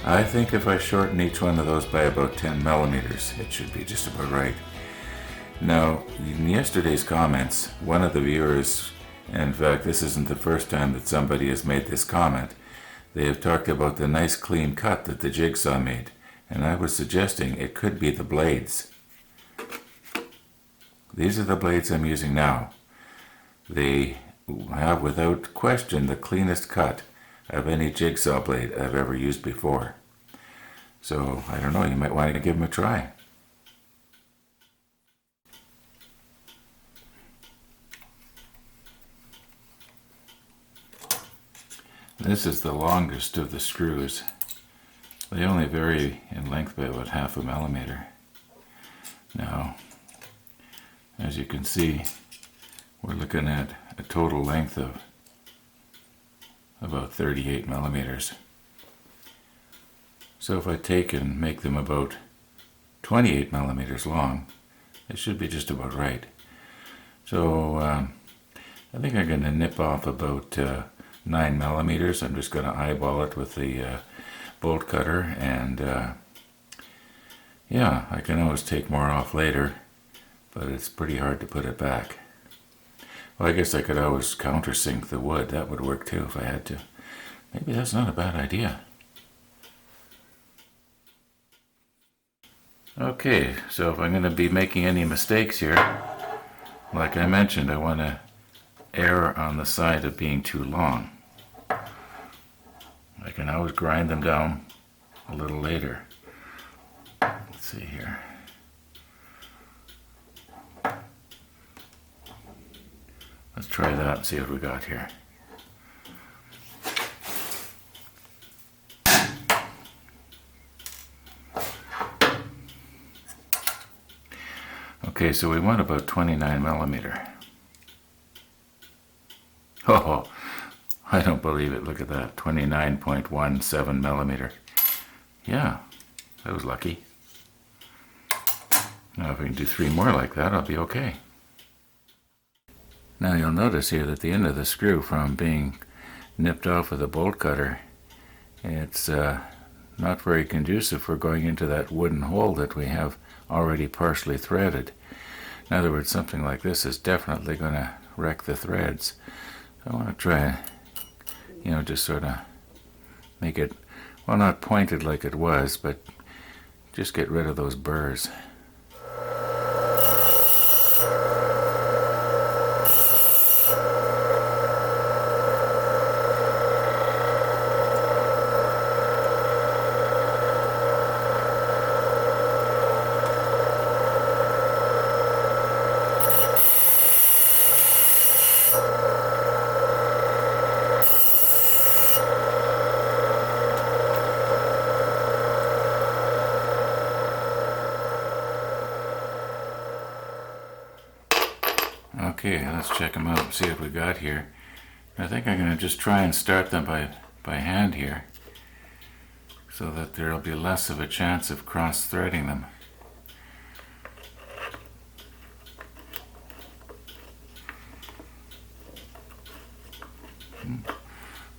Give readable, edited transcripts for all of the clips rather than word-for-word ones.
I think if I shorten each one of those by about 10 millimeters, it should be just about right. Now, in yesterday's comments, one of the viewers, in fact this isn't the first time that somebody has made this comment, they have talked about the nice clean cut that the Jigsaw made, and I was suggesting it could be the blades. These are the blades I'm using now. They have without question the cleanest cut of any Jigsaw blade I've ever used before. So, I don't know, you might want to give them a try. This is the longest of the screws. They only vary in length by about 1/2 millimeter. Now, as you can see, we're looking at a total length of about 38 millimeters. So if I take and make them about 28 millimeters long, it should be just about right. So I think I'm going to nip off about 9 millimeters. I'm just going to eyeball it with the bolt cutter, and yeah, I can always take more off later, but it's pretty hard to put it back. Well, I guess I could always countersink the wood. That would work too if I had to. Maybe that's not a bad idea. Okay, so if I'm going to be making any mistakes here, like I mentioned, I want to err on the side of being too long. I can always grind them down a little later. Let's see here. Let's try that and see what we got here. Okay, so we want about 29 millimeter. Oh, I don't believe it. Look at that. 29.17 millimeter. Yeah, that was lucky. Now if I can do 3 more like that, I'll be okay. Now you'll notice here that the end of the screw, from being nipped off with a bolt cutter, it's not very conducive for going into that wooden hole that we have already partially threaded. In other words, something like this is definitely going to wreck the threads. So I want to try, just sort of make it, well, not pointed like it was, but just get rid of those burrs. Okay, let's check them out and see what we got here. I think I'm going to just try and start them by hand here, so that there'll be less of a chance of cross-threading them.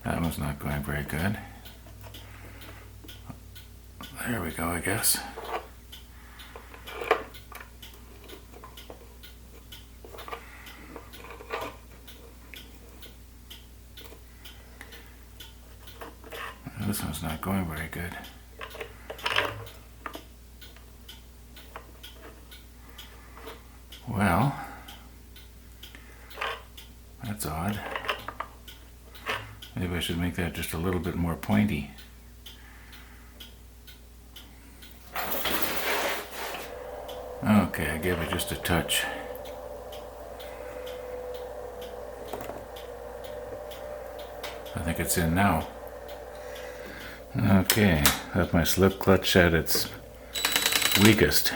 That one's not going very good. There we go, I guess. This one's not going very good. Well, that's odd. Maybe I should make that just a little bit more pointy. Okay, I gave it just a touch. I think it's in now. Okay, that's my slip clutch at its weakest.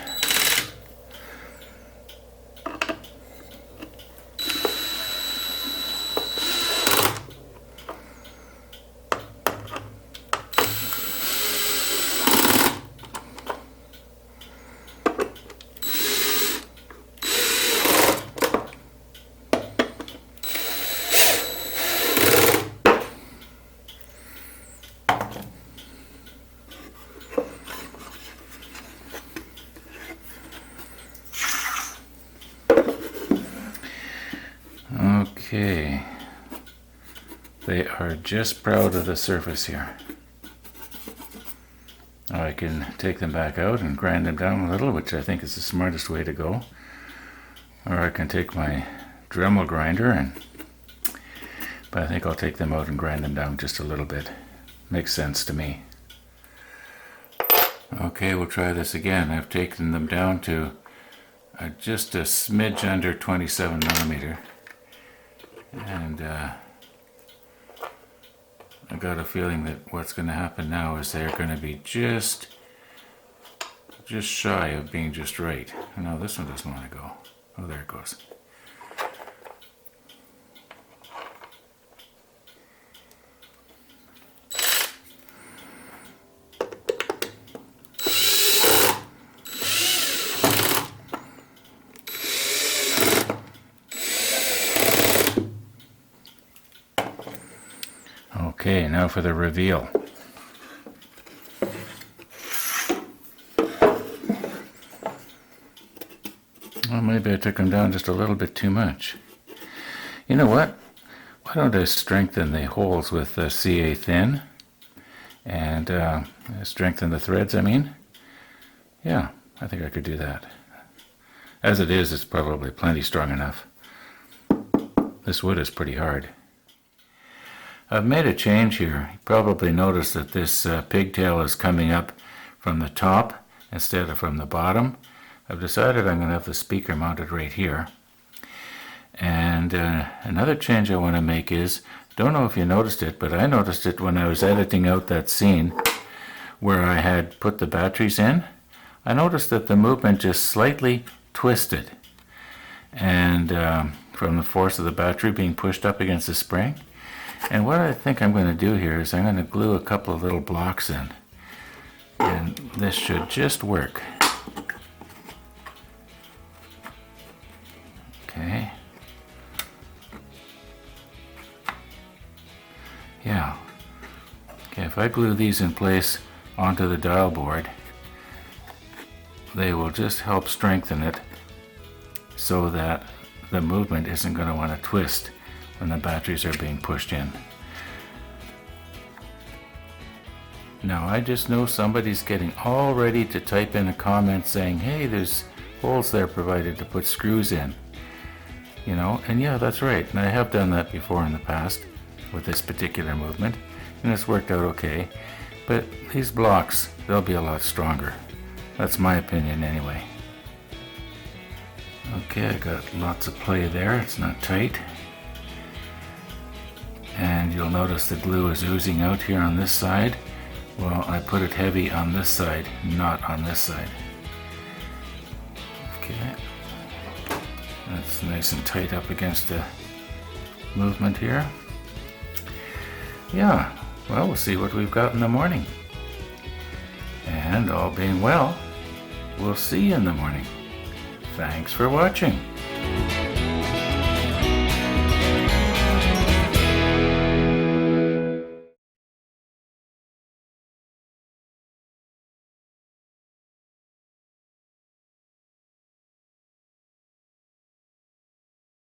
Okay. They are just proud of the surface here. I can take them back out and grind them down a little, which I think is the smartest way to go. Or I can take my Dremel grinder, but I think I'll take them out and grind them down just a little bit. Makes sense to me. Okay, we'll try this again. I've taken them down to just a smidge under 27 millimeter. And I got a feeling that what's going to happen now is they're going to be just shy of being just right. No, this one doesn't want to go. Oh, there it goes. Okay, now for the reveal. Well, maybe I took them down just a little bit too much. You know what? Why don't I strengthen the holes with CA thin and strengthen the threads, I mean? Yeah, I think I could do that. As it is, it's probably plenty strong enough. This wood is pretty hard. I've made a change here. You probably noticed that this pigtail is coming up from the top instead of from the bottom. I've decided I'm going to have the speaker mounted right here. And another change I want to make is, don't know if you noticed it, but I noticed it when I was editing out that scene where I had put the batteries in. I noticed that the movement just slightly twisted, and from the force of the battery being pushed up against the spring. And what I think I'm going to do here is I'm going to glue a couple of little blocks in, and this should just work. Okay. Yeah. Okay, if I glue these in place onto the dial board, they will just help strengthen it so that the movement isn't going to want to twist when the batteries are being pushed in. Now I just know somebody's getting all ready to type in a comment saying, hey, there's holes there provided to put screws in. You know, and yeah, that's right. And I have done that before in the past with this particular movement, and it's worked out okay. But these blocks, they'll be a lot stronger. That's my opinion anyway. Okay, I got lots of play there. It's not tight. And you'll notice the glue is oozing out here on this side. Well, I put it heavy on this side, not on this side. Okay. That's nice and tight up against the movement here. Yeah, well, we'll see what we've got in the morning. And all being well, we'll see you in the morning. Thanks for watching.